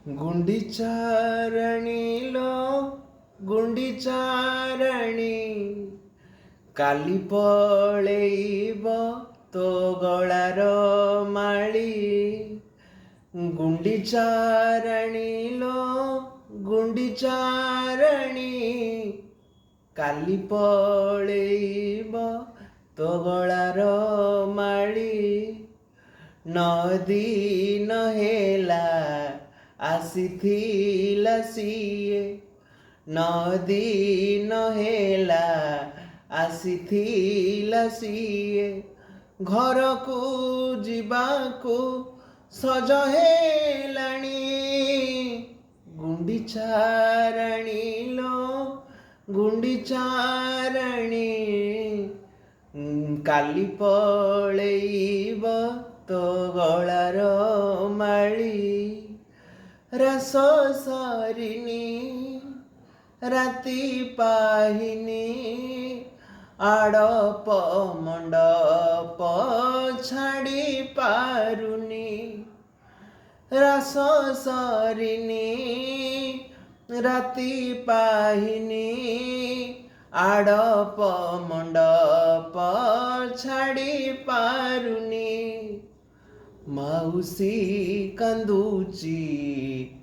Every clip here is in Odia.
ଗୁଣ୍ଡିଚାରଣୀଲୋ ଗୁଣ୍ଡିଚାରଣୀ କାଲି ପଳେଇବ ତୋ ଗଳାର ମାଳି। ଗୁଣ୍ଡିଚାରଣୀଲୋ ଗୁଣ୍ଡିଚାରଣୀ କାଲି ପଳେଇବ ତୋ ଗଳାର ମାଳି। ନଦିନ ହେଲା ଆସିଥିଲା ସିଏ, ନଦିନ ହେଲା ଆସିଥିଲା ସିଏ। ଘରକୁ ଯିବାକୁ ସଜ ହେଲାଣି। ଗୁଣ୍ଡିଚାରଣୀଲୋ ଗୁଣ୍ଡିଚାରଣୀ କାଲି ପଳେଇବ ତୋ ଗଳାର ମାଳି। ରାସ ସରିନି ରାତି ପାହିନି ଆଡ଼ପ ମଣ୍ଡପ ଛାଡ଼ି ପାରୁନି। ରାସ ସରିନି ରାତି ପାହିନି ଆଡ଼ପ ମଣ୍ଡପ ଛାଡ଼ି ପାରୁନି। ମାଉସୀ କାନ୍ଦୁଚି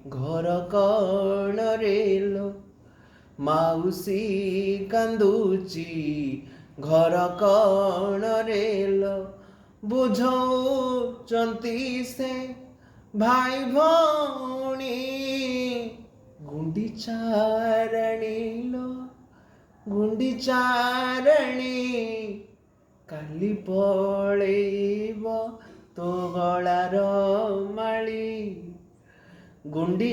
ଘର କଣରେ ଲୋ, ମାଉସୀ କାନ୍ଦୁଚି ଘର କଣରେ ଲୋ। ବୁଝଉଛନ୍ତି ସେ ଭାଇ ଭଉଣୀ। ଗୁଣ୍ଡିଚାରଣୀଲୋ ଗୁଣ୍ଡିଚାରଣୀ କାଲି ପଳେଇବ ତୋ ଗଳାର ମାଳି। ଗୁଣ୍ଡିଚାରଣୀଲୋ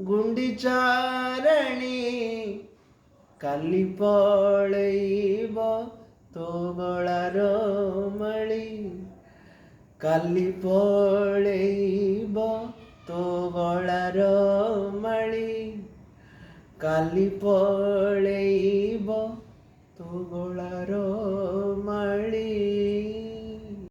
ଗୁଣ୍ଡିଚାରଣୀ କାଲି ପଳେଇବ ତୋ ଗଳାର ମାଳି। କାଲି ପଳେଇବ ତୋ ଗଳାର ମାଳି। କାଲି ପଳେଇବ ତୋ ଗଳାର ମାଳି।